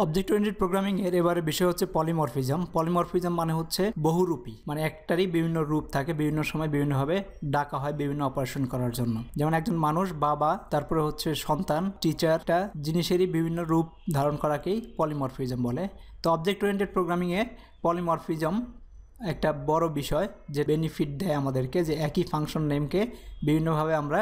Object oriented programming এর এবারে বিষয় হচ্ছে পলিমরফিজম। পলিমরফিজম মানে হচ্ছে বহুরূপী, মানে একটারই বিভিন্ন রূপ থাকে, বিভিন্ন সময় বিভিন্নভাবে ডাকা হয় বিভিন্ন অপারেশন করার জন্য। যেমন একজন মানুষ, বাবা, তারপরে হচ্ছে সন্তান, টিচারটা জিনিসেরই বিভিন্ন রূপ ধারণ করাকেই পলিমরফিজম বলে। তো অবজেক্ট ওরিয়েন্টেড প্রোগ্রামিং এ পলিমরফিজম একটা বড় বিষয়, যে বেনিফিট দেয় আমাদেরকে, যে একই ফাংশন নেমকে বিভিন্নভাবে আমরা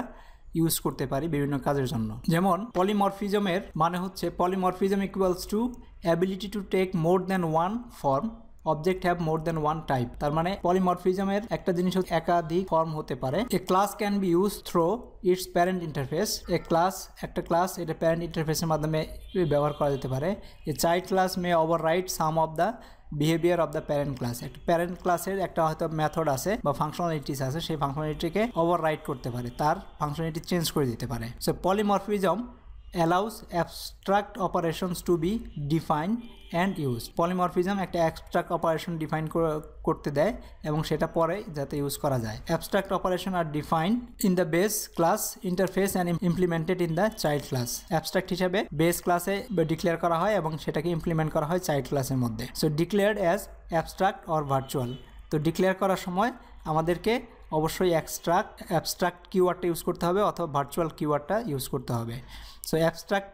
ইউজ করতে পারি বিভিন্ন কাজের জন্য। যেমন পলিমরফিজমের মানে হচ্ছে polymorphism equals to ability to take more than one form, object have more than one type. তার মানে পলিমরফিজমের একটা জিনিস হচ্ছে একাধিক ফর্ম হতে পারে। A class can be use through its parent interface. একটা ক্লাস এটা প্যারেন্ট ইন্টারফেসের মাধ্যমে ব্যবহার করা যেতে পারে। A child class may override some of the behaviour of the parent class. একটা প্যারেন্ট ক্লাসের একটা হয়তো মেথড আছে বা ফাংশনালিটিস আছে, সেই ফাংশনালিটিকে ওভাররাইড করতে পারে, তার ফাংশনালিটি চেঞ্জ করে দিতে পারে। So polymorphism allows abstract operations to be defined and used. Polymorphism একটা অ্যাবস্ট্রাক্ট অপারেশন ডিফাইন করতে দেয় এবং সেটা পরে যাতে ইউজ করা যায়। Abstract operation are defined in the base class interface and implemented in the child class. Abstract হিসাবে বেস ক্লাসে ডিক্লেয়ার করা হয় এবং সেটাকে ইমপ্লিমেন্ট করা হয় চাইল্ড ক্লাসের মধ্যে। So declared as abstract or virtual. তো ডিক্লেয়ার করার সময় আমাদেরকে অবশ্যই অ্যাবস্ট্রাক্ট কিওয়ার্ডটা ইউজ করতে হবে অথবা ভার্চুয়াল কিওয়ার্ডটা ইউজ করতে হবে। সো অ্যাবস্ট্রাক্ট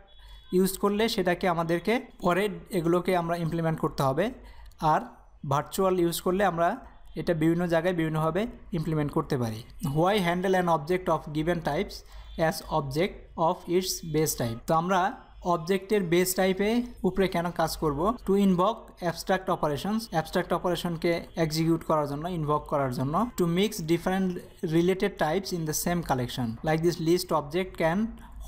ইউজ করলে সেটাকে আমাদেরকে পরে এগুলোকে আমরা ইমপ্লিমেন্ট করতে হবে, আর ভার্চুয়াল ইউজ করলে আমরা এটা বিভিন্ন জায়গায় বিভিন্নভাবে ইমপ্লিমেন্ট করতে পারি। Why handle an object of given types as object of its base type. তো আমরা অবজেক্টের বেস টাইপে উপরে কেন কাজ করব? To invoke abstract operations, abstract অপারেশনকে এক্সিকিউট করার জন্য, ইনভক করার জন্য। To mix different related types in the same collection like this list object can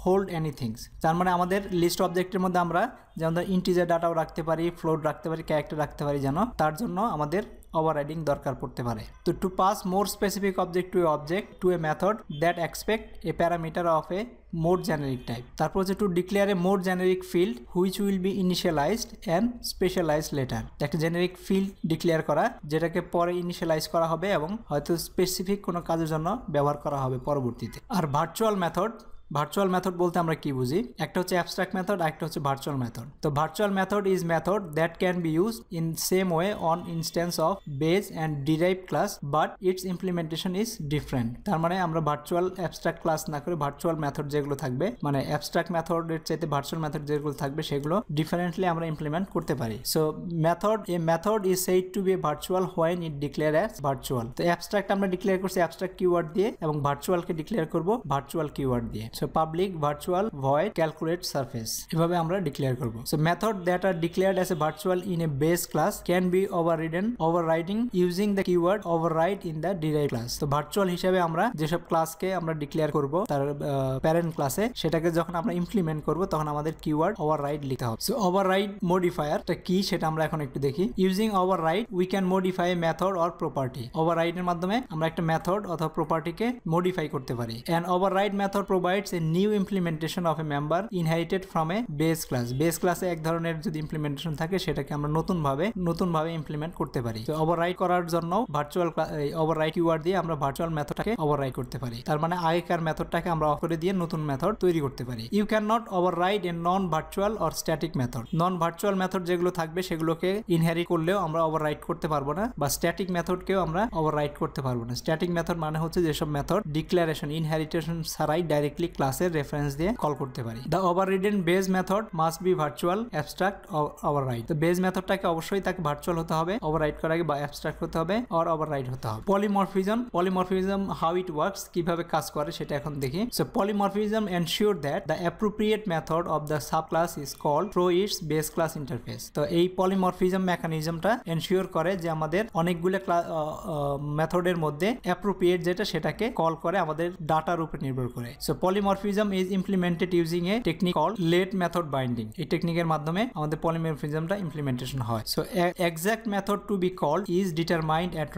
hold anythings. তার মানে আমাদের লিস্ট অবজেক্টের মধ্যে আমরা যেমন ইন্টিজার ডাটাও রাখতে পারি, ফ্লোট রাখতে পারি, ক্যারেক্টার রাখতে পারি, যেন তার জন্য আমাদের ওভাররাইডিং দরকার পড়তে পারে। তো to pass more specific object to a method that expect a parameter of a more generic type. তারপর হচ্ছে to declare a more generic field which will be initialized and specialized later. একটা generic field declare করা যেটাকে পরে initialise করা হবে এবং হয়তো স্পেসিফিক কোনো কাজের জন্য ব্যবহার করা হবে পরবর্তীতে। আর ভার্চুয়াল মেথড বলতে আমরা কি বুঝি? একটা হচ্ছে অ্যাবস্ট্রাক্ট মেথড, আর একটা হচ্ছে ভার্চুয়াল মেথড। তো virtual method is method that can be use in same way on instance of base and derive class but it's implementation is different. তার মানে আমরা ভার্চুয়াল অ্যাবস্ট্রাক্ট ক্লাস না করে ভার্চুয়াল মেথড যেগুলো থাকবে, মানে অ্যাবস্ট্রাক্ট মেথডের চাইতে ভার্চুয়াল মেথড যেগুলো থাকবে সেগুলো ডিফারেন্টলি আমরা ইমপ্লিমেন্ট করতে পারি। So method is said to be virtual when it declare as virtual. তো অ্যাবস্ট্রাক্ট আমরা ডিক্লেয়ার করছি অ্যাবস্ট্রাক্ট কিওয়ার্ড দিয়ে এবং ভার্চুয়ালকে ডিক্লেয়ার করব ভার্চুয়াল কিওয়ার্ড দিয়ে। So public virtual void calculate surface, এভাবে আমরা ডিক্লেয়ার করব। So method that are declared as a virtual in a base class can be overriding using the keyword override in the derive class. তো virtual হিসেবে আমরা যেসব ক্লাসকে আমরা declare করব তার প্যারেন্ট ক্লাসে, সেটাকে যখন আমরা ইমপ্লিমেন্ট করব তখন আমাদের কিওয়ার্ড ওভাররাইড লিখতে হবে। সো ওভাররাইড মডিফায়ারটা কি সেটা আমরা এখন একটু দেখি। Using override we can modify a method or property. ওভাররাইডের মাধ্যমে আমরা একটা মেথড অথবা প্রপার্টিকে মডিফাই করতে পারি। And override method provides a new implementation of a member inherited from a base class. Base ক্লাসে এক ধরনের যদি ইমপ্লিমেন্টেশন থাকে সেটাকে আমরা নতুনভাবে ইমপ্লিমেন্ট করতে পারি। তো ওভাররাইড করার জন্য ভার্চুয়াল ওভাররাইড কিওয়ার্ড দিয়ে আমরা ভার্চুয়াল মেথডটাকে ওভাররাইড করতে পারি। তার মানে আগেকার মেথডটাকে আমরা অফ করে দিয়ে নতুন মেথড তৈরি করতে পারি। You can not override a non virtual or static method. Non virtual method যেগুলো থাকবে সেগুলোকে ইনহেরিট করলেও আমরা ওভাররাইড করতে পারবো না, বা স্ট্যাটিক মেথডকেও আমরা ওভাররাইড করতে পারবো না। স্ট্যাটিক মেথড মানে হচ্ছে যেসব মেথড ডিক্লারেশন ইনহেরিটেশন ছাড়াই ডাইরেক্টলি ক্লাসের রেফারেন্স দিয়ে কল করতে পারি। The overridden base method must be virtual abstract override. তো বেস মেথডটাকে অবশ্যই তাকে ভার্চুয়াল হতে হবে, ওভাররাইড করার আগে, বা অ্যাবস্ট্রাক্ট হতে হবে আর ওভাররাইড হতে হবে। পলিমরফিজম হাউ ইট ওয়ার্কস, কিভাবে কাজ করে সেটা এখন দেখি। So polymorphism ensure that the appropriate method of the sub class is called through its base class interface. তো এই পলিমরফিজম মেকানিজমটা এনশিওর করে যে আমাদের অনেকগুলো মেথডের মধ্যে অ্যাপ্রোপ্রিয়েট যেটা সেটাকে কল করে আমাদের ডাটার উপর নির্ভর করে। So polymorphism is implemented using a technique called late method binding. এই টেকনিকের মাধ্যমে আমাদের পলিমরফিজমটা ইমপ্লিমেন্টেশন হয়। So exact method to be called is determined at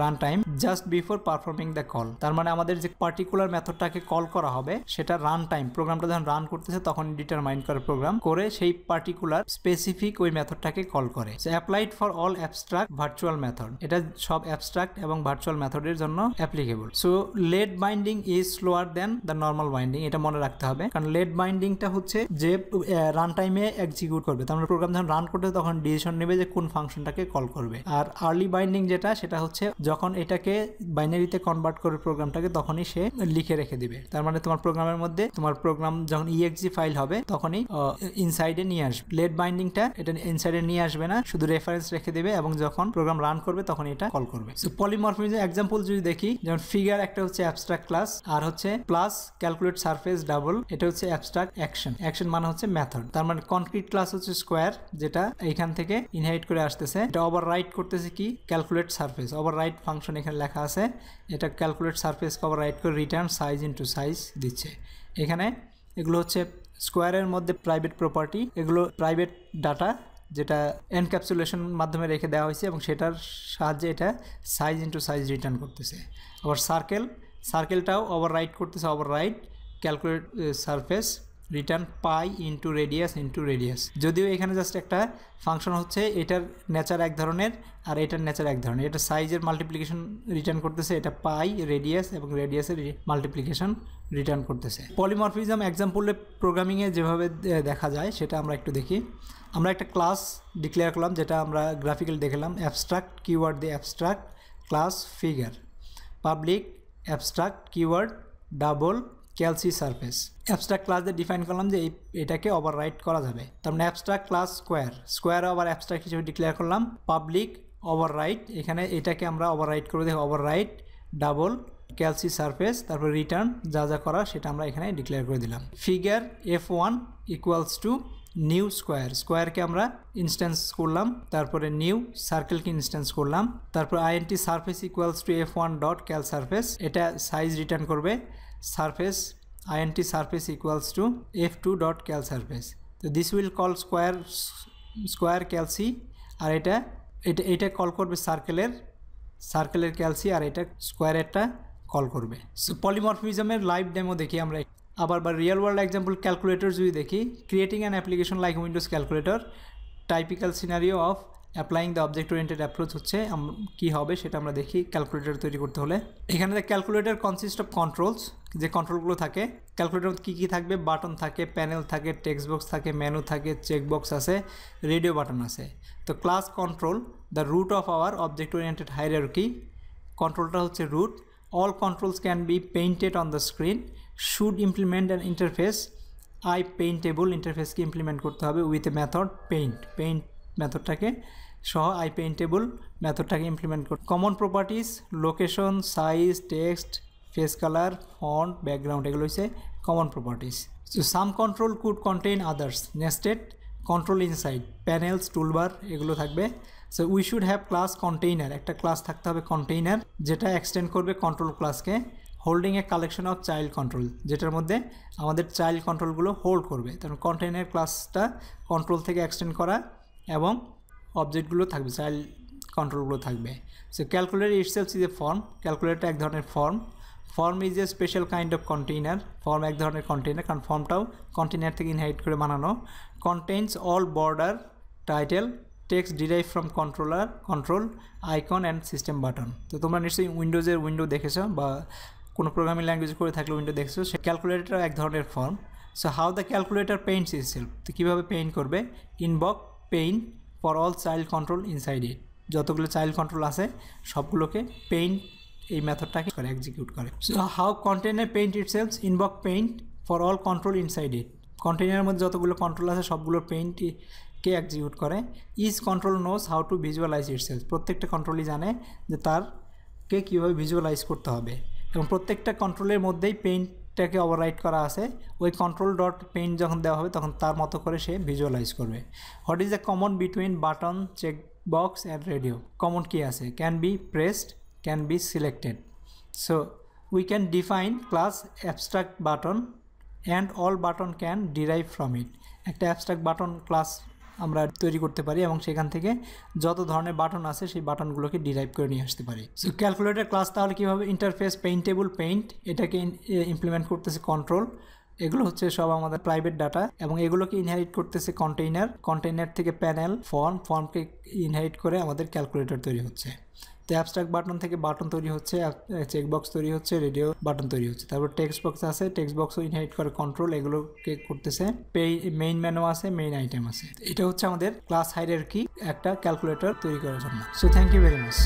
run time just before performing the call. তার মানে আমাদের যে পার্টিকুলার মেথডটাকে কল করা হবে সেটা রান টাইম, প্রোগ্রামটা যখন রান করতেছে তখন ডিটারমাইন করে প্রোগ্রাম করে সেই পার্টিকুলার স্পেসিফিক ওই মেথডটাকে কল করে। So applied for all abstract virtual method, এটা সব অ্যাবস্ট্রাক্ট এবং ভার্চুয়াল মেথডের জন্য applicable. So late binding is slower than the normal binding. Binding, এটা মনে রাখতে হবে, কারণ লেট বাইন্ডিংটা হচ্ছে যে রান টাইমে এক্সিকিউট করবে, তার মানে প্রোগ্রাম যখন রান করতে তখন ডিসিশন নেবে যে কোন ফাংশনটাকে কল করবে। আর আর্লি বাইন্ডিং যেটা, সেটা হচ্ছে যখন এটাকে বাইনারিতে কনভার্ট করবে প্রোগ্রামটাকে তখনই সে লিখে রেখে দিবে, তার মানে তোমার প্রোগ্রামের মধ্যে তোমার প্রোগ্রাম যখন ইএক্সি ফাইল হবে তখনই ইনসাইডে নিয়ে আসবে। লেট বাইন্ডিংটা এটা ইনসাইডে নিয়ে আসবে না, শুধু রেফারেন্স রেখে দেবে এবং যখন প্রোগ্রাম রান করবে তখন এটা কল করবে। সো পলিমরফিজম এক্সাম্পল যদি দেখি, যেমন ফিগার একটা হচ্ছে অ্যাবস্ট্রাক্ট ক্লাস, আর হচ্ছে প্লাস ক্যালকুলেট সারফেস ডাবল, এটা হচ্ছে অ্যাবস্ট্রাক্ট অ্যাকশন। অ্যাকশন মানে হচ্ছে মেথড, তার মানে কনক্রিট ক্লাস হচ্ছে স্কোয়ার, যেটা এইখান থেকে ইনহেরিট করে আসতেছে, এটা ওভাররাইট করতেছে কি ক্যালকুলেট সারফেস, ওভাররাইট ফাংশন এখানে লেখা আছে, এটা ক্যালকুলেট সারফেসকে ওভাররাইট করে রিটার্ন সাইজ ইনটু সাইজ দিচ্ছে। এখানে এগুলো হচ্ছে স্কোয়ারের মধ্যে প্রাইভেট প্রপার্টি, এগুলো প্রাইভেট ডাটা যেটা এনক্যাপসুলেশন মাধ্যমে রেখে দেওয়া হয়েছে এবং সেটার সাহায্যে এটা সাইজ ইনটু সাইজ রিটার্ন করতেছে। আবার সার্কেলটাও ওভাররাইট করতেছে, overwrite calculate surface return pi into radius. যদিও এখানে জাস্ট একটা ফাংশন হচ্ছে, এটার নেচার এক ধরনের আর এটার নেচার এক ধরনের, এটা সাইজের মাল্টিপ্লিকেশন রিটার্ন করতেছে, এটা পাই রেডিয়াস এবং রেডিয়াসের মাল্টিপ্লিকেশন রিটার্ন করতেছে। পলিমরফিজম এক্সাম্পলে প্রোগ্রামিংয়ে যেভাবে দেখা যায় সেটা আমরা একটু দেখি। আমরা একটা ক্লাস ডিক্লেয়ার করলাম, যেটা আমরা গ্রাফিক্যাল দেখলাম, অ্যাবস্ট্রাক্ট কিওয়ার্ড দিয়ে abstract class figure, public abstract keyword double ক্যালসি সারফেস। অ্যাবস্ট্রাক্ট ক্লাস দিয়ে ডিফাইন করলাম যে এটাকে ওভাররাইট করা যাবে, তার মানে অ্যাবস্ট্রাক্ট ক্লাস স্কোয়ার আবার অ্যাবস্ট্রাক্ট হিসেবে ডিক্লেয়ার করলাম। পাবলিক ওভাররাইট, এখানে এটাকে আমরা ওভাররাইট করে দেখি, ওভাররাইট ডাবল ক্যালসি সারফেস, তারপর রিটার্ন যা যা করা সেটা আমরা এখানে ডিক্লেয়ার করে দিলাম। Figure F1 equals to new স্কোয়ারকে আমরা ইনস্ট্যান্স করলাম, তারপরে নিউ সার্কেলকে ইনস্ট্যান্স করলাম, তারপর INT surface equals to F1 dot cal surface, এটা সাইজ রিটার্ন করবে, surface INT surface equals to F2 dot cal surface. তো দিস উইল কল স্কোয়ার ক্যালসি, আর এটা কল করবে সার্কেলের ক্যালসি, আর এটা স্কোয়ারেরটা কল করবে। সো পলিমরফিজমের লাইভ ডেমো দেখি আমরা। আবার রিয়েল ওয়ার্ল্ড এক্সাম্পল ক্যালকুলেটর যদি দেখি, creating an application like Windows calculator, typical scenario of applying the object oriented approach হচ্ছে কী হবে সেটা আমরা দেখি। ক্যালকুলেটর তৈরি করতে হলে এখানে ক্যালকুলেটর কনসিস্ট অফ কন্ট্রোলস, যে কন্ট্রোলগুলো থাকে ক্যালকুলেটর কী কী থাকবে, বাটন থাকে, প্যানেল থাকে, টেক্সট বক্স থাকে, মেনু থাকে, চেকবক্স আছে, রেডিও বাটন আছে। তো class control the root of our object oriented hierarchy, কন্ট্রোলটা হচ্ছে রুট। All controls can be painted on the screen, should implement an interface, paintable ইন্টারফেসকে ইমপ্লিমেন্ট করতে হবে উইথ এ মেথড পেইন্ট মেথডটাকে সহ পেইন্টেবল মেথডটাকে ইমপ্লিমেন্ট করতে। Common properties location, size, text, face colour, font, background, এগুলো হচ্ছে common properties. So some control could contain others, nested control inside, panels, toolbar এগুলো থাকবে। So we should have class container, একটা class থাকতে হবে container, যেটা extend করবে control ক্লাসকে। Holding a collection of child control, যেটার মধ্যে আমাদের চাইল্ড কন্ট্রোলগুলো হোল্ড করবে, কারণ কন্টেইনার ক্লাসটা কন্ট্রোল থেকে এক্সটেন্ড করা এবং অবজেক্টগুলো থাকবে, চাইল্ড কন্ট্রোলগুলো থাকবে। So calculator itself is a form, calculator এক ধরনের form is a special kind of container, form এক ধরনের কন্টেইনার, কারণ ফর্মটাও কন্টেইনার থেকে ইনহেরিট করে বানানো। Contains all border, title, text derive from control, icon and system button. তো তোমরা নিশ্চয়ই উইন্ডোজের উইন্ডো দেখেছো বা কোনো প্রোগ্রামিং ল্যাঙ্গুয়েজ করে থাকলে উইন্ডো দেখছো, সে ক্যালকুলেটর এক ধরনের form. So how the calculator paints itself, তো কীভাবে পেইন্ট করবে, invoke paint for all child control inside it, যতগুলো চাইল্ড কন্ট্রোল আছে সবগুলোকে পেইন্ট এই মেথডটাকে করে এক্সিকিউট করে। So how container paint itself, invoke paint for all control inside it, কন্টেইনারের মধ্যে যতগুলো কন্ট্রোল আছে সবগুলোর পেইন্টকে এক্সিকিউট করে। Each control knows how to visualise itself, প্রত্যেকটা কন্ট্রোলই জানে যে তারকে কীভাবে ভিজুয়ালাইজ করতে হবে, এবং প্রত্যেকটা কন্ট্রোলের মধ্যেই পেইন্টটাকে ওভাররাইট করা আছে, ওই কন্ট্রোল ডট পেইন্ট যখন দেওয়া হবে তখন তার মতো করে সে ভিজুয়ালাইজ করবে। What is the common between button, check box and radio, common কী আছে, can be pressed, can be selected. So we can define class abstract button and all button can derive from it, একটা abstract button class আমরা তৈরি করতে পারি এবং সেখান থেকে যত ধরনের বাটন আছে সেই বাটনগুলোকে ডিরাইভ করে নিয়ে আসতে পারি। সো ক্যালকুলেটর ক্লাস তাহলে কীভাবে, ইন্টারফেস পেইন্টেবল পেইন্ট, এটাকে ইমপ্লিমেন্ট করতেছে কন্ট্রোল, এগুলো হচ্ছে সব আমাদের প্রাইভেট ডাটা এবং এগুলোকে ইনহেরিট করতেছে কন্টেইনার থেকে প্যানেল, ফর্মকে ইনহেরিট করে আমাদের ক্যালকুলেটর তৈরি হচ্ছে। তো অ্যাবস্ট্রাক্ট বাটন থেকে বাটন তৈরি হচ্ছে, চেকবক্স তৈরি হচ্ছে, রেডিও বাটন তৈরি হচ্ছে। তারপর টেক্সট বক্স আছে, টেক্সট বক্সও ইনহেরিট করে কন্ট্রোল, এগুলোকে করতেছে। মেইন মেনু আছে, মেইন আইটেম আছে। এটা হচ্ছে আমাদের ক্লাস হাইরার্কি একটা ক্যালকুলেটর তৈরি করার জন্য। So thank you very much.